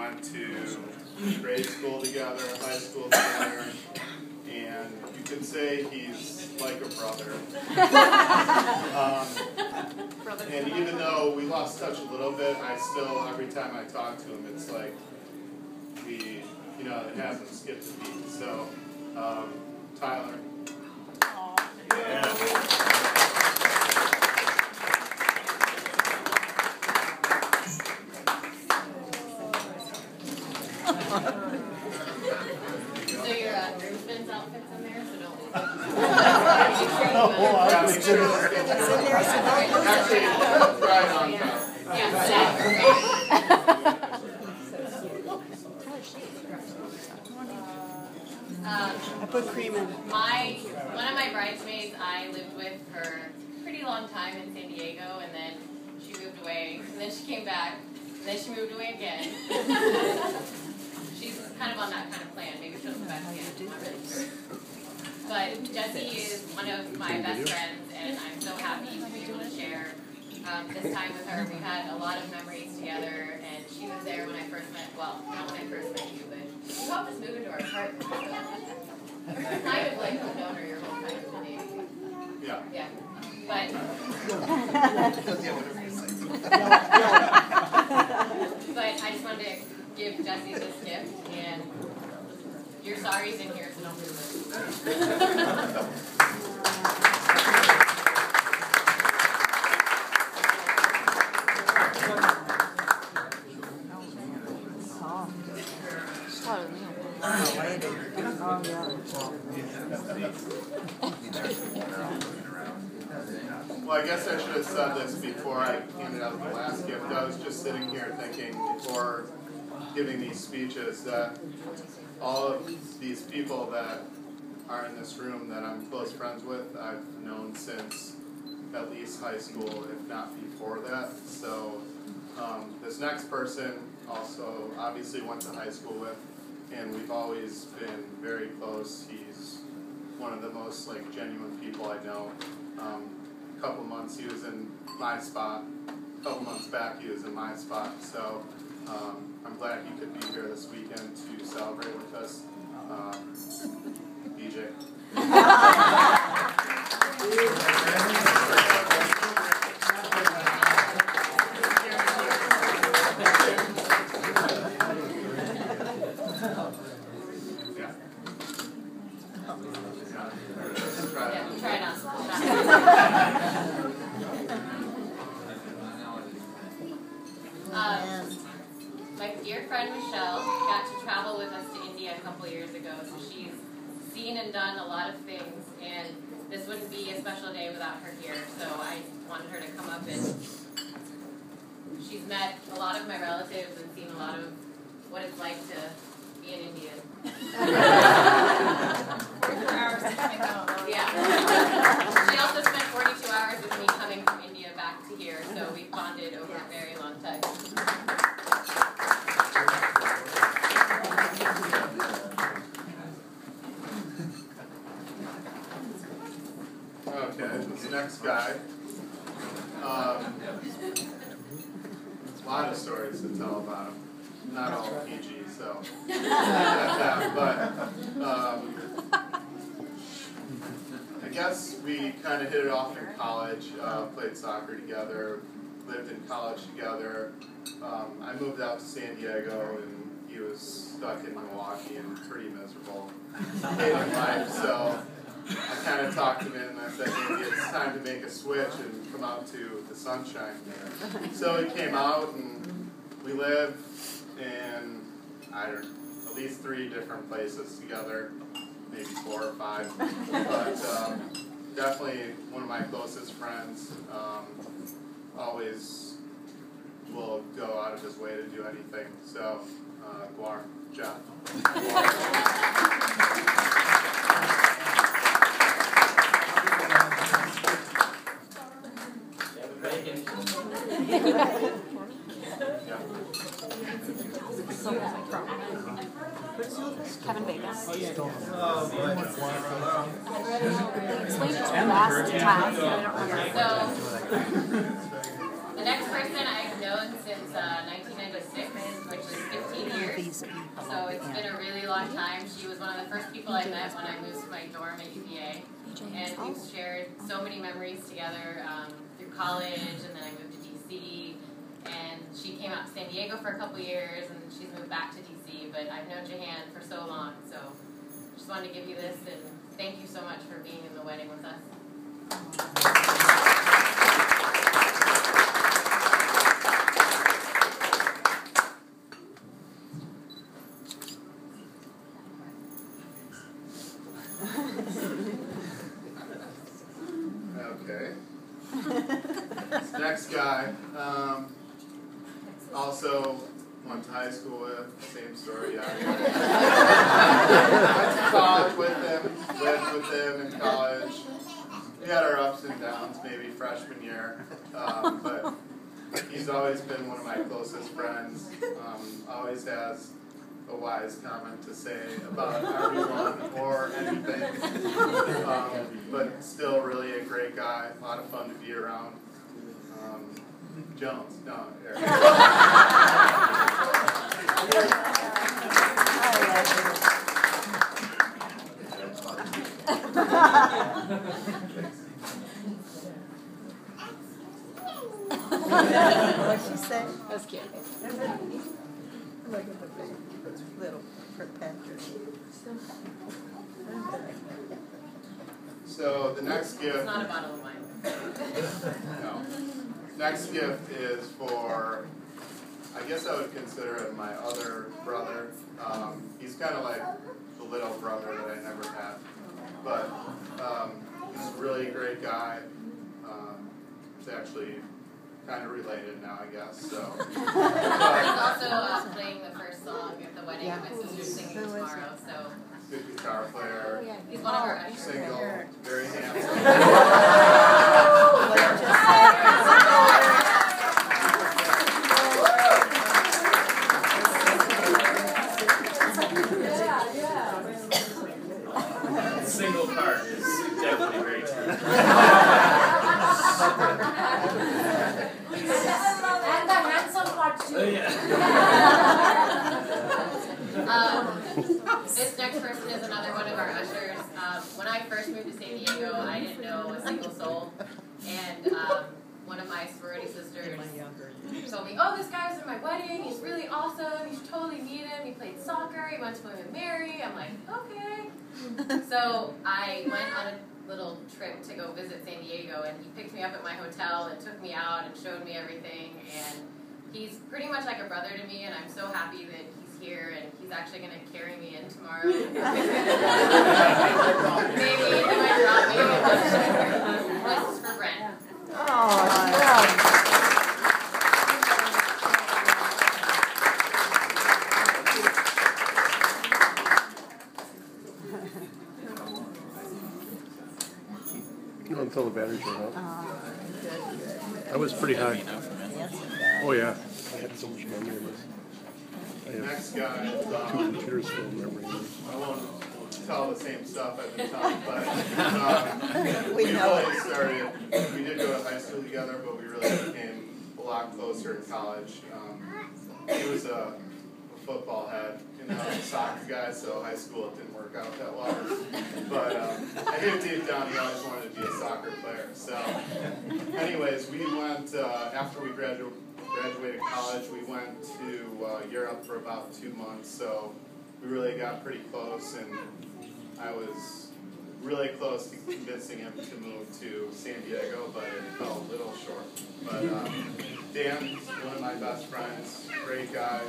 went to grade school together, high school together, and you could say he's like a brother. And even though we lost touch a little bit, I still, every time I talk to him, it's like we, it hasn't skipped a beat. So, Tyler. Yeah. So your groomsmen's outfits in there, so don't I put cream in. One of my bridesmaids I lived with for a pretty long time in San Diego, and then she moved away, and then she came back, and then she moved away again. She's kind of on that kind of plan. Maybe she'll come back again. I'm not really sure. But Jessie is one of my best friends, and I'm so happy to be able to share this time with her. We've had a lot of memories together, and she was there when I first met, well, not when I first met you, but you helped us move into our apartment. So you're kind of like a donor your whole time today. Yeah. Yeah. But I just wanted to give Jessie this gift, and your sorry's in here, so don't lose it. Well, I guess I should have said this before I handed out the last gift. I was just sitting here thinking before giving these speeches that all of these people that are in this room that I'm close friends with, I've known since at least high school, if not before that. So this next person also obviously went to high school with, and we've always been very close. He's one of the most genuine people I know. A couple months he was in my spot. A couple months back he was in my spot. So I'm glad he could be here this weekend to celebrate with us. BJ. Try not. My dear friend Michelle got to travel with us to India a couple years ago, so she's seen and done a lot of things, and this wouldn't be a special day without her here, so I wanted her to come up, and she's met a lot of my relatives and seen a lot of what it's like to be an Indian. 44 hours to coming home. Yeah. She also spent 42 hours with me coming from India back to here, so we bonded over a very long time. Okay, this next guy. A lot of stories to tell about him. Not all PG, so but I guess we kind of hit it off in college. Played soccer together, lived in college together. I moved out to San Diego, and he was stuck in Milwaukee and pretty miserable, hating life. So I kind of talked him in, and I said, maybe it's time to make a switch and come out to the sunshine. So he came out, and we lived in, at least 3 different places together, maybe 4 or 5. But definitely one of my closest friends. Always will go out of his way to do anything. So, Guar, Jeff. Kevin Bacon. Explain it to me last time. So, the next person I've known since 1996, which is 15 years. it's been a really long time. She was one of the first people I met when I moved to my dorm at UVA. And we've shared so many memories together through college, and then I moved to DC. And she came out to San Diego for a couple years, and she's moved back to DC. But I've known Jahan for so long, so just wanted to give you this, and thank you so much for being in the wedding with us. Okay. This next guy, also went to high school with, same story, yeah. Went to college with him, lived with him in college. We had our ups and downs, maybe freshman year, but he's always been one of my closest friends. Always has a wise comment to say about everyone or anything, but still really a great guy, a lot of fun to be around. Jones, no, Eric. What'd she say? That's cute. Look at the big little protector. So the next gift. It's not a bottle of wine. No. Next gift is for, I guess I would consider it my other brother. He's kind of like the little brother that I never had. But he's a really great guy. He's actually kind of related now, I guess. So. He's also playing the first song at the wedding. My sister's singing tomorrow, so. Good guitar player. He's one of our ushers. Single, very handsome. Single part is definitely very true. And the handsome part too. Oh, yeah. This next person is another one of our ushers. When I first moved to San Diego, I didn't know a single soul. And one of my sorority sisters told me, oh, this guy was at my wedding. He's really awesome. You should totally meet him. He played soccer. He went to William and Mary. I'm like, okay. So I went on a little trip to go visit San Diego, and he picked me up at my hotel and took me out and showed me everything. And he's pretty much like a brother to me, and I'm so happy that he's here, and he's actually going to carry me in tomorrow. Maybe he might drop me. This is for Brent. Oh, Until the batteries were out. good. I was pretty high. Oh yeah. I had so much memory of this. I have Next guy, 2 computers full of memory. I won't tell the same stuff I've been telling, but We know really started, we did go to high school together, but we really became a lot closer in college. He was a football head, a soccer guy, so high school it didn't work out that well. But I knew deep down he always wanted to be a soccer player. So anyways, we went, after we graduated college, we went to Europe for about 2 months, so we really got pretty close, and I was really close to convincing him to move to San Diego, but it fell a little short. But Dan, one of my best friends, great guy,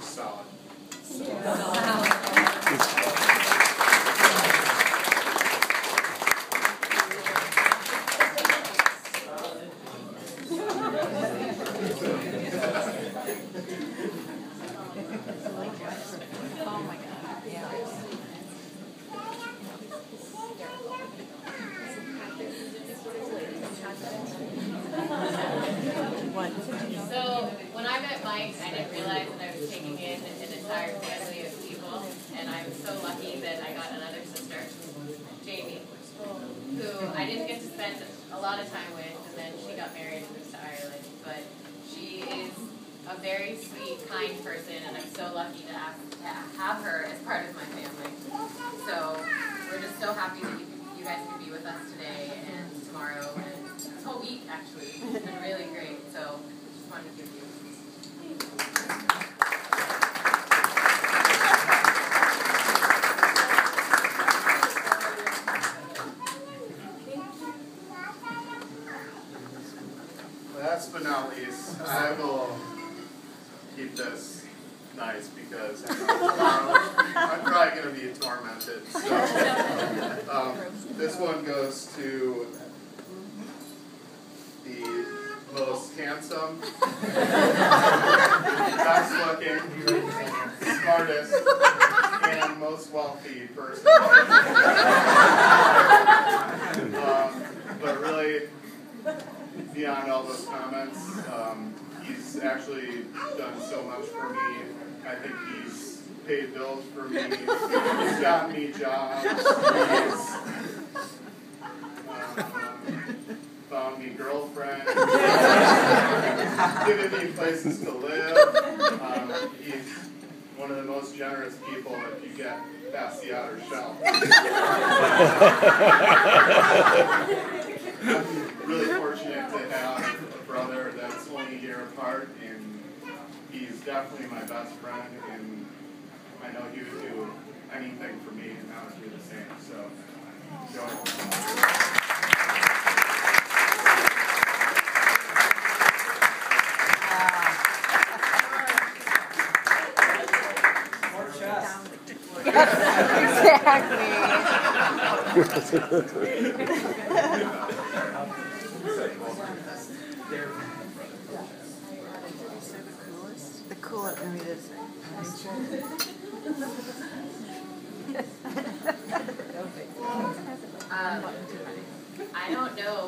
solid. Oh my God. Yeah. What? So when I met Mike, I didn't realize that I was taking in an entire family of people, and I'm so lucky that I got another sister, Jamie, who I didn't get to spend a lot of time with, and then she got married and moved to Ireland. But she is a very sweet, kind person, and I'm so lucky to have her as part of my family. So we're just so happy that you guys could be with us today and tomorrow and this whole week, actually. It's been really great. So just wanted to give you. Last but not least, I will keep this nice because tomorrow I'm probably going to be tormented. So this one goes to the most handsome, best looking, smartest, and most wealthy person. But really, beyond all those comments, he's actually done so much for me. I think he's paid bills for me. He's gotten me jobs. He's found me girlfriends. Given me places to live. He's one of the most generous people if you get past the outer shell. I'm really fortunate to have a brother that's only a year apart, and he's definitely my best friend, and I know he would do anything for me, and I would do the same, so enjoy. The coolest. I mean, it's. I don't know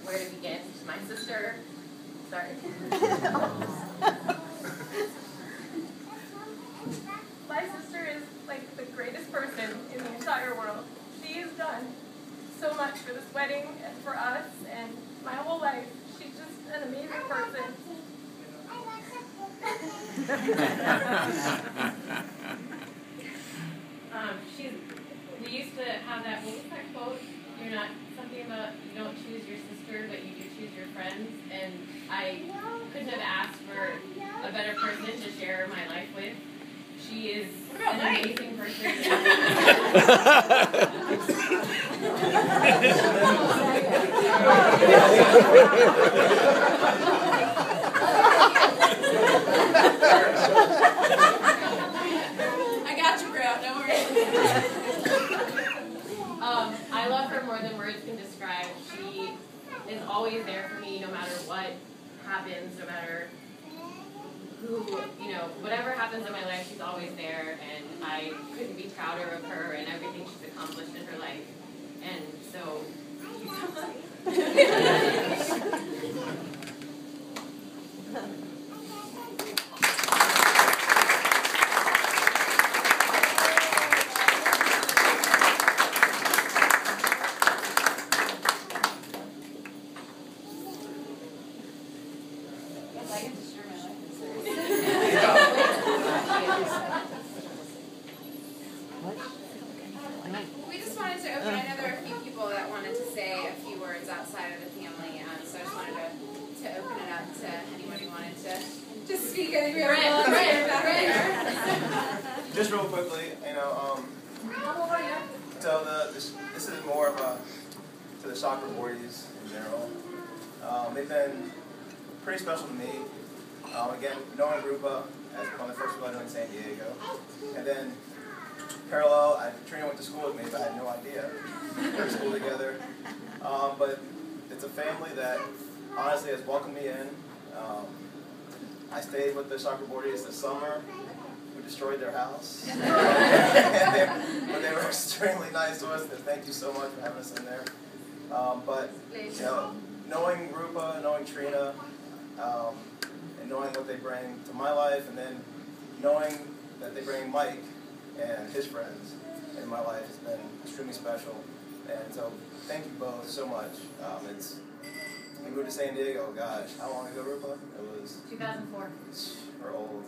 where to begin. My sister, sorry. My sister is like the greatest person in the entire world. She has done so much for this wedding and for us and my whole life. She's just an amazing person. We used to have that, what was that quote? You're not, something about you don't choose your sister, but you do choose your friends. And I couldn't have asked for a better person to share my life with. She is an amazing person. I got you, bro. Don't worry. I love her more than words can describe. She is always there for me no matter what happens, no matter who, whatever happens in my life, she's always there, and I couldn't be prouder of her and everything she's accomplished in her life. And so, thank you so much. We just wanted to open. I know there are a few people that wanted to say a few words outside of the family, so I just wanted to open it up to anyone who wanted to speak. I think we were Just real quickly, so this is more of a to the soccer boardies in general. They've been pretty special to me. Again, knowing Rupa as one of the first people I knew in San Diego, and then parallel, Trina went to school with me, but I had no idea. We were in school together. But it's a family that honestly has welcomed me in. I stayed with the soccer boardies this summer. We destroyed their house. But they were extremely nice to us. And thank you so much for having us in there. But knowing Rupa, knowing Trina, and knowing what they bring to my life, and then knowing that they bring Mike and his friends in my life has been extremely special. And so thank you both so much. We moved to San Diego, gosh, how long ago, Rupa? It was 2004. We're old.